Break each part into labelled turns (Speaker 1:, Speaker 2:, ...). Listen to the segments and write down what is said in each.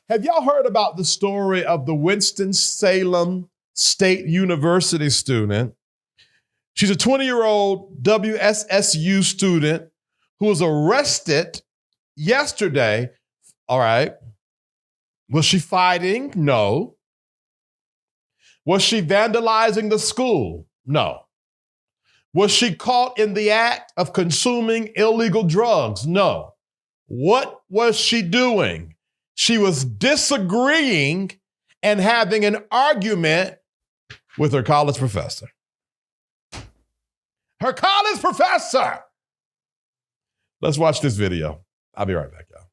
Speaker 1: Have y'all heard about the story of the Winston-Salem State University student? She's a 20-year-old WSSU student who was arrested yesterday. All right. Was she fighting? No. Was she vandalizing the school? No. Was she caught in the act of consuming illegal drugs? No. What was she doing? She was disagreeing and having an argument with her college professor. Her college professor! Let's watch this video. I'll be right back, y'all.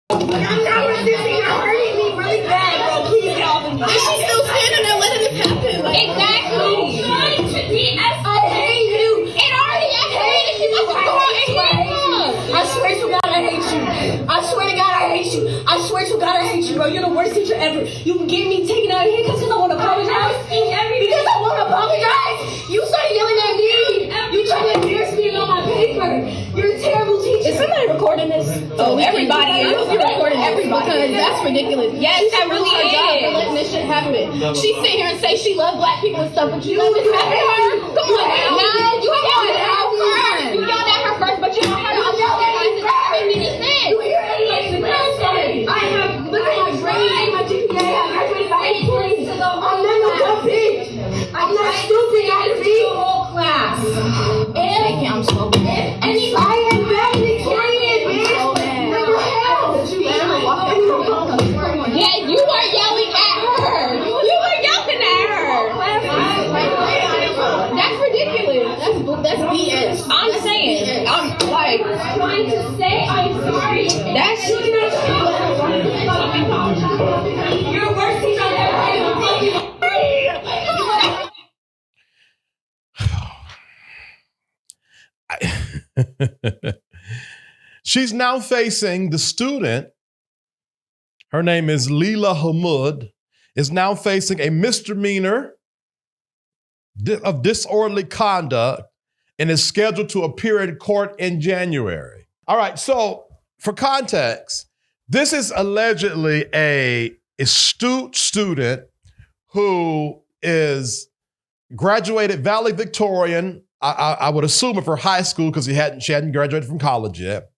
Speaker 2: I'm not resisting. You're hurting me really bad, bro. Please help me. Is she still standing there letting this happen? Like, exactly. I hate you. It already escalated. She must have gone and I swear to God, I hate you. I swear to God, I hate you. I swear to God, I hate you, bro. You're the worst teacher ever. You can get me taken out of here because I want to apologize. Because I want to apologize. You started yelling at me. You trying to embarrass me on my paper. You're a terrible teacher. Is somebody recording this? Oh, everybody is. You're recording everybody. Because that's ridiculous. Yes, that really is. For letting this shit happen. She sit here and say she loves black people and stuff, but you let this happen to her? Come on now. No, you yelled at her first. You yelled at her first, but you don't heard her apologize. It doesn't make any sense. You hear anything? I have, look at my grades and my GPA. I graduated by 8 points. I'm not no dumb bitch. I'm not stupid. I read the whole class. And I'm so bad. And I am valedictorian, bitch. Yeah, you were yelling at her. You were yelling at her. That's ridiculous. That's BS. I'm saying. I'm like trying to say I'm sorry. That's you're the worst teacher I've ever had.
Speaker 1: She's now facing the student. Her name is Leila Hamud, is now facing a misdemeanor of disorderly conduct and is scheduled to appear in court in January. All right, so for context, this is allegedly a astute student who is graduated valedictorian, I would assume, of her high school because she hadn't graduated from college yet.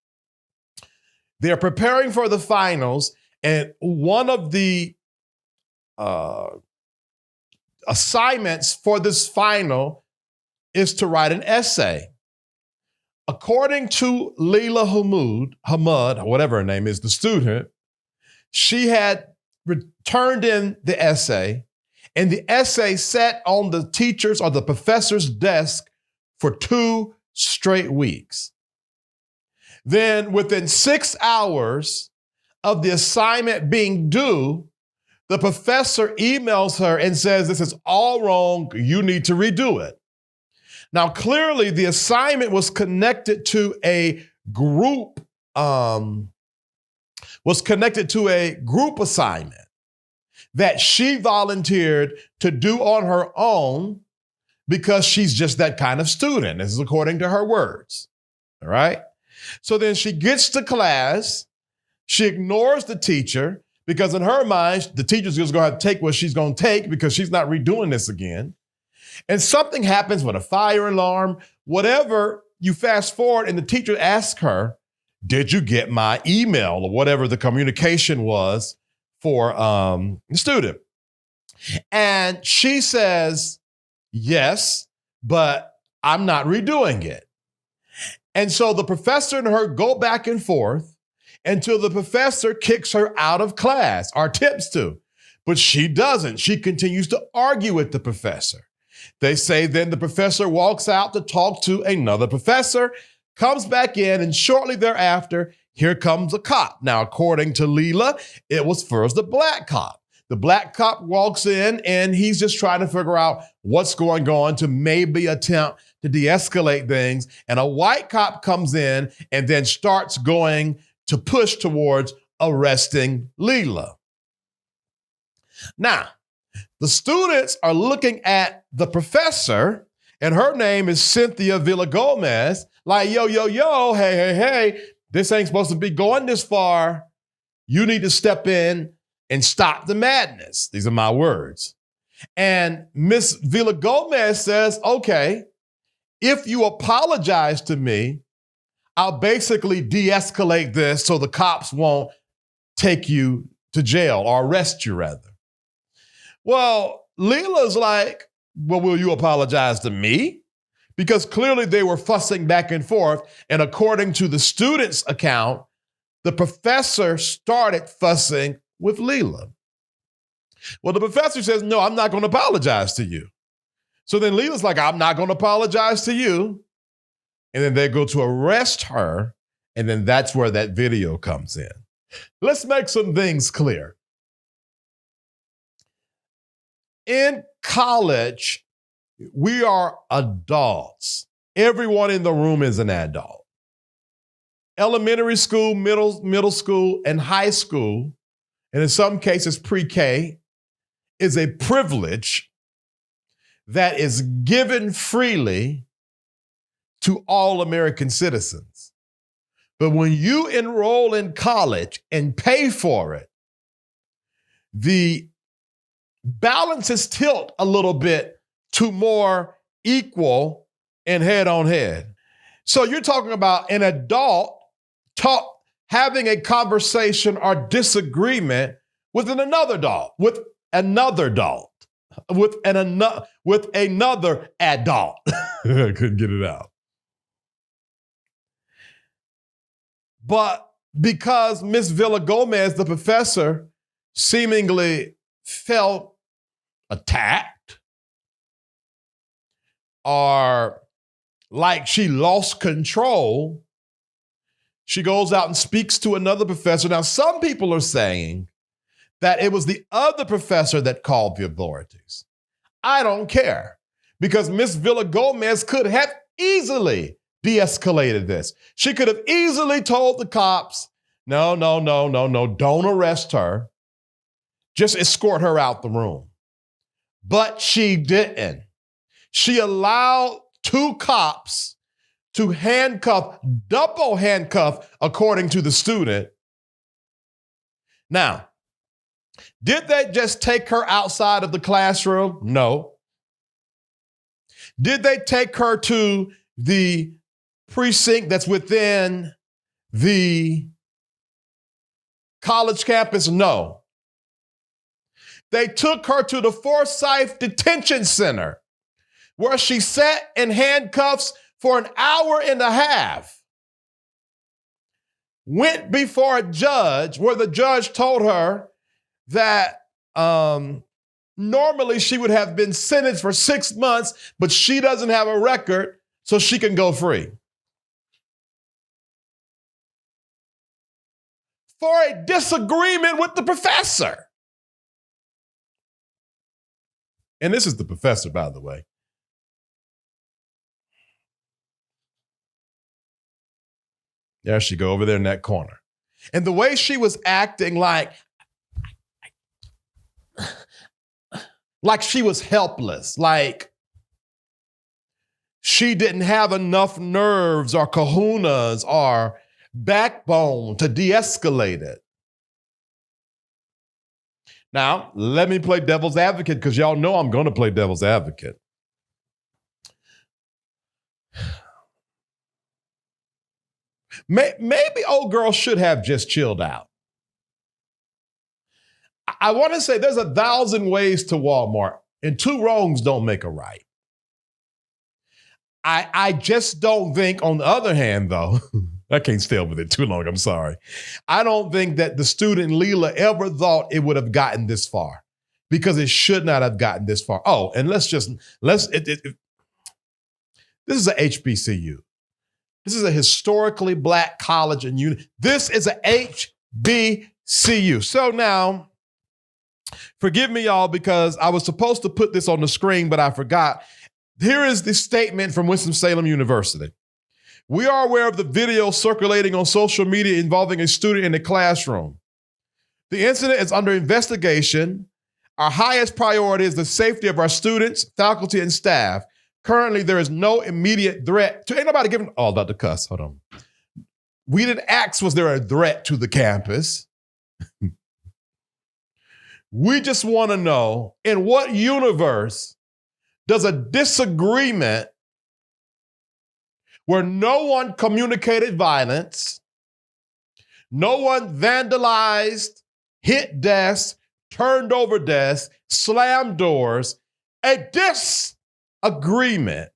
Speaker 1: They're preparing for the finals, and one of the assignments for this final is to write an essay. According to Leila Hamud, whatever her name is, the student, she had turned in the essay, and the essay sat on the teacher's or the professor's desk for 2 straight weeks. Then within 6 hours of the assignment being due, the professor emails her and says, this is all wrong, you need to redo it. Now, clearly the assignment was connected to a group, assignment that she volunteered to do on her own because she's just that kind of student. This is according to her words, all right? So then she gets to class, she ignores the teacher because in her mind, the teacher's just gonna have to take what she's gonna take because she's not redoing this again. And something happens with a fire alarm, whatever, you fast forward and the teacher asks her, did you get my email or whatever the communication was for the student? And she says, yes, but I'm not redoing it. And so the professor and her go back and forth until the professor kicks her out of class or attempts to, but she doesn't. She continues to argue with the professor. They say then the professor walks out to talk to another professor, comes back in, and shortly thereafter, here comes a cop. Now, according to Leila, it was first the black cop. The black cop walks in and he's just trying to figure out what's going on to maybe attempt to de-escalate things. And a white cop comes in and then starts going to push towards arresting Leila. Now, the students are looking at the professor, and her name is Cynthia Villa-Gomez, like, yo, hey, This ain't supposed to be going this far. You need to step in and stop the madness. These are my words. And Miss Villa-Gomez says, okay, if you apologize to me, I'll basically de-escalate this so the cops won't take you to jail or arrest you rather. Well, Leila's like, well, will you apologize to me? Because clearly they were fussing back and forth. And according to the student's account, the professor started fussing with Leila. Well, the professor says, no, I'm not going to apologize to you. So then Leila's like, I'm not going to apologize to you. And then they go to arrest her. And then that's where that video comes in. Let's make some things clear. In college, we are adults. Everyone in the room is an adult. Elementary school, middle school, and high school, and in some cases pre-K, is a privilege that is given freely to all American citizens. But when you enroll in college and pay for it, the balances tilt a little bit to more equal and head on head. So you're talking about an adult having a conversation or disagreement with another adult, with another adult. I couldn't get it out. But because Miss Villa-Gomez, the professor, seemingly felt attacked or like she lost control, she goes out and speaks to another professor. Now, some people are saying that it was the other professor that called the authorities. I don't care, because Miss Villa-Gomez could have easily de-escalated this. She could have easily told the cops, no, don't arrest her. Just escort her out the room. But she didn't. She allowed two cops to double handcuff, according to the student. Now, did they just take her outside of the classroom? No. Did they take her to the precinct that's within the college campus? No. They took her to the Forsyth Detention Center, where she sat in handcuffs for an hour and a half. Went before a judge, where the judge told her that normally she would have been sentenced for 6 months, but she doesn't have a record, so she can go free. For a disagreement with the professor. And this is the professor, by the way. There she go, over there in that corner. And the way she was acting, like she was helpless, like she didn't have enough nerves or kahunas or backbone to de-escalate it. Now, let me play devil's advocate, because y'all know I'm going to play devil's advocate. Maybe old girl should have just chilled out. I want to say there's 1,000 ways to Walmart, and 2 wrongs don't make a right. I just don't think, on the other hand, though, I can't stay with it too long, I'm sorry. I don't think that the student Leila ever thought it would have gotten this far, because it should not have gotten this far. Oh, and this is a HBCU. This is a historically black college and uni. This is a HBCU. So now, forgive me, y'all, because I was supposed to put this on the screen, but I forgot. Here is the statement from Winston-Salem University. We are aware of the video circulating on social media involving a student in a classroom. The incident is under investigation. Our highest priority is the safety of our students, faculty, and staff. Currently, there is no immediate threat to, ain't nobody giving, oh, about to cuss, hold on. We didn't ask, was there a threat to the campus? We just want to know, in what universe does a disagreement where no one communicated violence, no one vandalized, hit desks, turned over desks, slammed doors, a disagreement.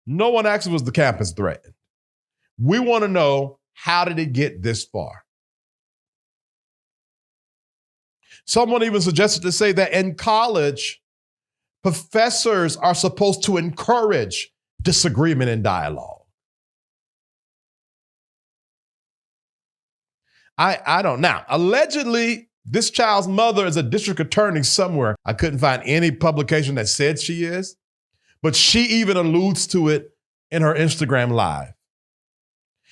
Speaker 1: No one actually was the campus threatened. We want to know, how did it get this far? Someone even suggested to say that in college, professors are supposed to encourage disagreement and dialogue. I don't. Now, allegedly, this child's mother is a district attorney somewhere. I couldn't find any publication that said she is, but she even alludes to it in her Instagram Live.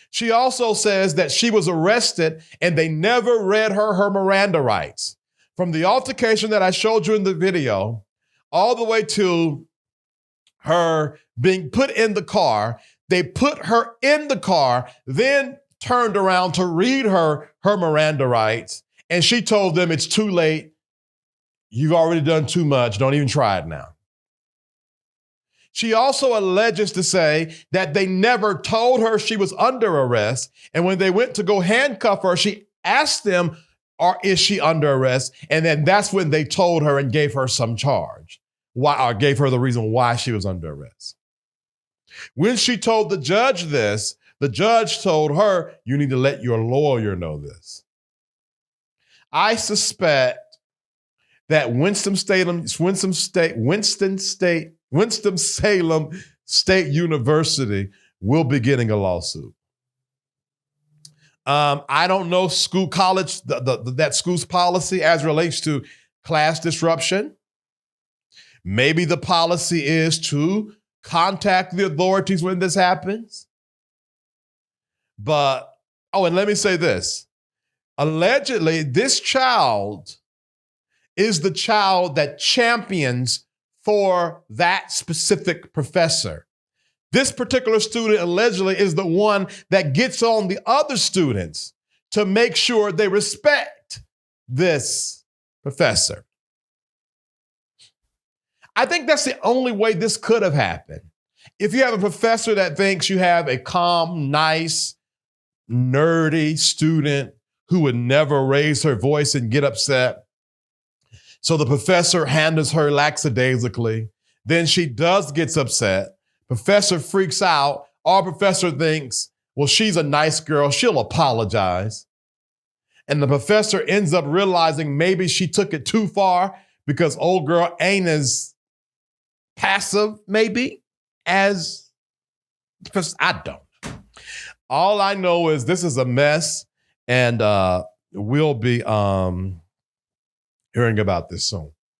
Speaker 1: She also says that she was arrested and they never read her Miranda rights. From the altercation that I showed you in the video, all the way to her being put in the car, they put her in the car, then turned around to read her Miranda rights, and she told them, it's too late. You've already done too much. Don't even try it now. She also alleges to say that they never told her she was under arrest, and when they went to go handcuff her, she asked them, or is she under arrest? And then that's when they told her and gave her some charge, or gave her the reason why she was under arrest. When she told the judge this, the judge told her, you need to let your lawyer know this. I suspect that Winston-Salem State University will be getting a lawsuit. I don't know that school's policy as relates to class disruption. Maybe the policy is to contact the authorities when this happens. But, and let me say this. Allegedly, this child is the child that champions for that specific professor. This particular student allegedly is the one that gets on the other students to make sure they respect this professor. I think that's the only way this could have happened. If you have a professor that thinks you have a calm, nice, nerdy student who would never raise her voice and get upset, so the professor handles her lackadaisically, then she gets upset. Professor freaks out. Our professor thinks, well, she's a nice girl. She'll apologize. And the professor ends up realizing maybe she took it too far because old girl ain't as passive, maybe, as, I don't. All I know is this is a mess, and we'll be hearing about this soon.